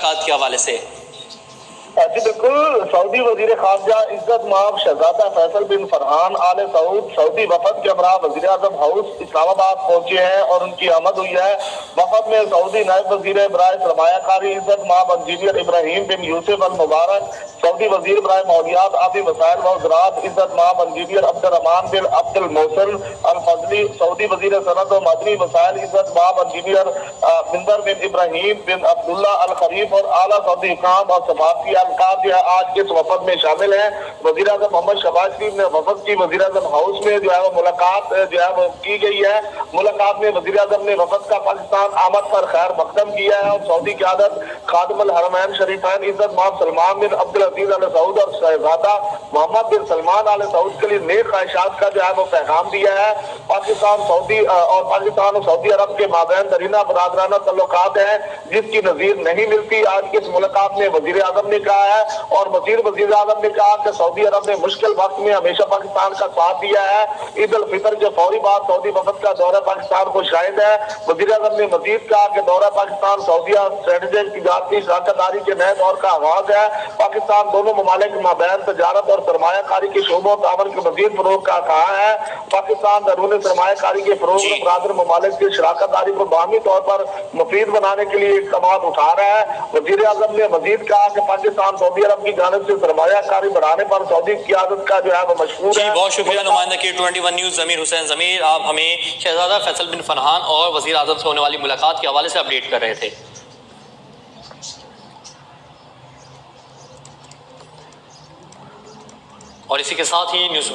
मुलाकात के हवाले से। जी बिल्कुल, सऊदी वजीर खारजा इज्जत माब शहजादा फैसल बिन फरहान आले सऊद सऊदी वफद के हमरा वजीर आजम हाउस इस्लामाबाद पहुंचे हैं और उनकी आमद हुई है। वफद में सऊदी नायब वजीर बराए सरमायाकारी इज्जत माब इंजीनियर इब्राहिम बिन यूसुफ अल मुबारक, सऊदी वजीर बराए मौलियात आबी वसाइल व ज़राअत इज्जत माब इंजीनियर अब्दुर्रहमान बिन अब्दुल मोहसिन अल फजली, सऊदी वजीर सनत व मदनी वसाइल इज्जत माब इंजीनियर बिंदर बिन इब्राहिम बिन अब्दुल्ला अल खरीफ और आला सऊदी हुकाम और सफारती अलकार जो है आज के इस वफद में शामिल है। वजीर आजम मोहम्मद शहबाज शरीफ ने वफद की वजीर आजम हाउस में जो है वो मुलाकात जो है वो की गई है। मुलाकात में वजीर आजम ने वफद का पाकिस्तान आमद पर खैर मकदम किया है और सऊदी क़यादत खादिमुल हरमैन शरीफैन इज्जत माब सलमान बिन अब्दुल अजीज अल सऊद और शहजादा मोहम्मद बिन सलमान अल सऊद के लिए नेक ख्वाहिशात का जो है वो पैगाम दिया है। पाकिस्तान और सऊदी अरब के माबैन दरीना बरादराना तल्लुकात है जिसकी नजीर नहीं मिलती। आज की इस मुलाकात में वजीर आजम ने कहा है और वजीर आजम ने कहा कि सऊदी अरब ने मुश्किल वक्त में हमेशा पाकिस्तान का साथ दिया है। ईद उल फितर के फौरी बाद सऊदी वफद का दौरा पाकिस्तान को शायद है। वजीर आजम ने मजीद कहा कि दौरा पाकिस्तान सऊदीया स्ट्रेटेजिक तिजारती शराकतदारी के नए दौर का आगाज है। पाकिस्तान दोनों ममालिक के माबैन तजारत और सरमायाकारी के शोबों तावन के मजीद फरोग का कहा है। पाकिस्तान दरून सरमायाकारी के फरोग में बरादर ममालिक की शराकतदारी को बाहमी तौर पर मुफीद बनाने के लिए इक़दाम उठा रहा है। वजीर आजम ने मजीद कहा कि पाकिस्तान सऊदी अरब की जानिब से सरमायाकारी बढ़ाने पर सऊदी क़यादत का जो है वो मशहूर है। बहुत शुक्रिया नुमाइंदा K21 न्यूज़ ज़मीर हुसैन ज़मीर, आप हमें शहजादा फैसल बिन फरहान और वज़ीर आज़म से होने वाली मुलाकात के हवाले से अपडेट कर रहे थे। और इसी के साथ ही न्यूज़